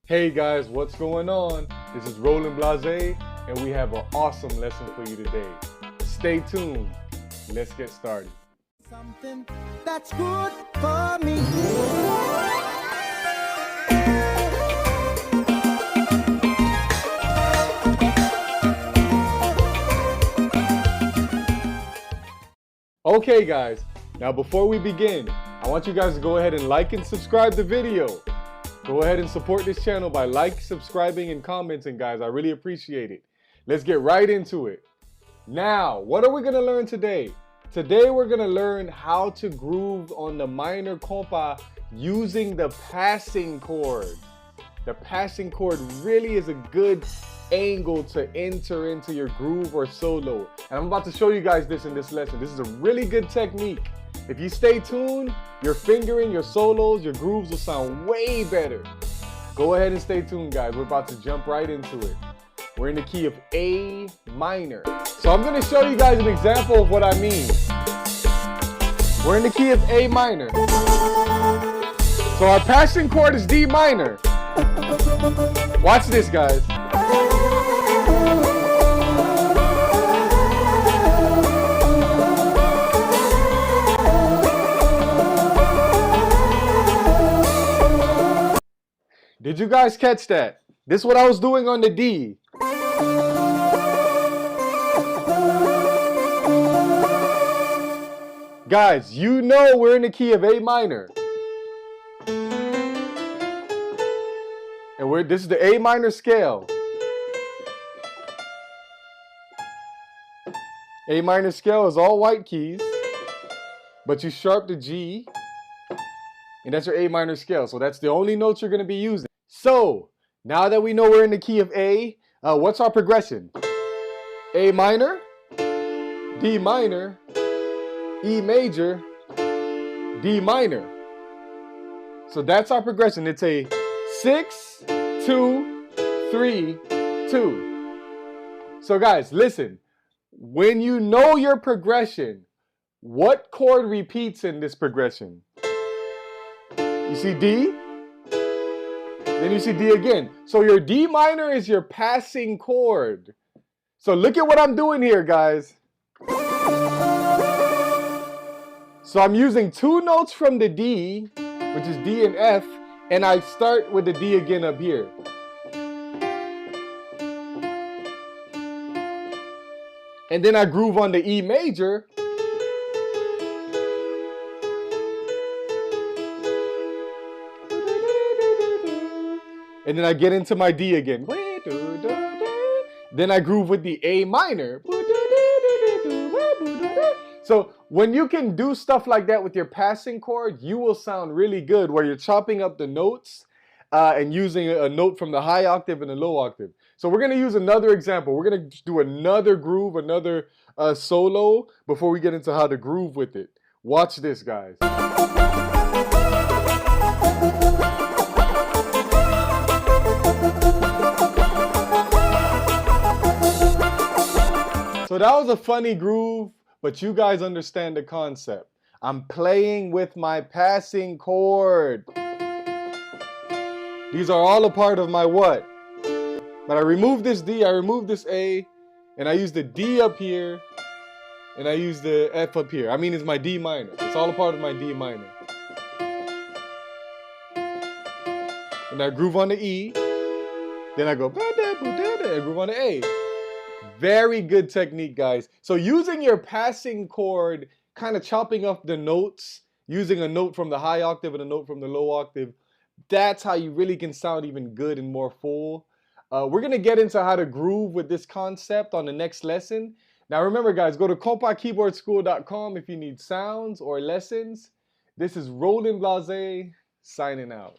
Hey guys, what's going on? This is Roland Blazay, and we have an awesome lesson for you today. Stay tuned. Let's get started. Something that's good for me. Okay guys, now before we begin, I want you guys to go ahead and like and subscribe the video. Go ahead and support this channel by subscribing, and commenting, guys. I really appreciate it. Let's get right into it. Now, what are we going to learn today? Today, we're going to learn how to groove on the minor kompa using the passing chord. The passing chord really is a good angle to enter into your groove or solo. And I'm about to show you guys this in this lesson. This is a really good technique. If you stay tuned, your fingering, your solos, your grooves will sound way better. Go ahead and stay tuned, guys. We're about to jump right into it. We're in the key of A minor. So I'm going to show you guys an example of what I mean. We're in the key of A minor. So our passing chord is D minor. Watch this, guys. Did you guys catch that? This is what I was doing on the D. Guys, you know we're in the key of A minor. And this is the A minor scale. A minor scale is all white keys, but you sharp the G, and that's your A minor scale. So that's the only notes you're going to be using. So now that we know we're in the key of A, what's our progression? A minor, D minor, E major, D minor. So that's our progression. It's a 6, 2, 3, 2. So guys, listen. When you know your progression, what chord repeats in this progression? You see D? Then you see D again. So your D minor is your passing chord. So look at what I'm doing here, guys. So I'm using two notes from the D, which is D and F, and I start with the D again up here. And then I groove on the E major. And then I get into my D again. Then I groove with the A minor. So when you can do stuff like that with your passing chord, you will sound really good where you're chopping up the notes and using a note from the high octave and the low octave. So we're going to use another example. We're going to do another groove, another solo before we get into how to groove with it. Watch this, guys. So that was a funny groove, but you guys understand the concept. I'm playing with my passing chord. These are all a part of my what? But I remove this D, I remove this A, and I use the D up here, and I use the F up here. I mean, it's my D minor. It's all a part of my D minor. And I groove on the E, then I go, and groove on the A. Very good technique, guys. So using your passing chord, kind of chopping up the notes, using a note from the high octave and a note from the low octave, that's how you really can sound even good and more full. We're going to get into how to groove with this concept on the next lesson. Now remember, guys, go to kompakeyboardschool.com if you need sounds or lessons. This is Roland Blazay signing out.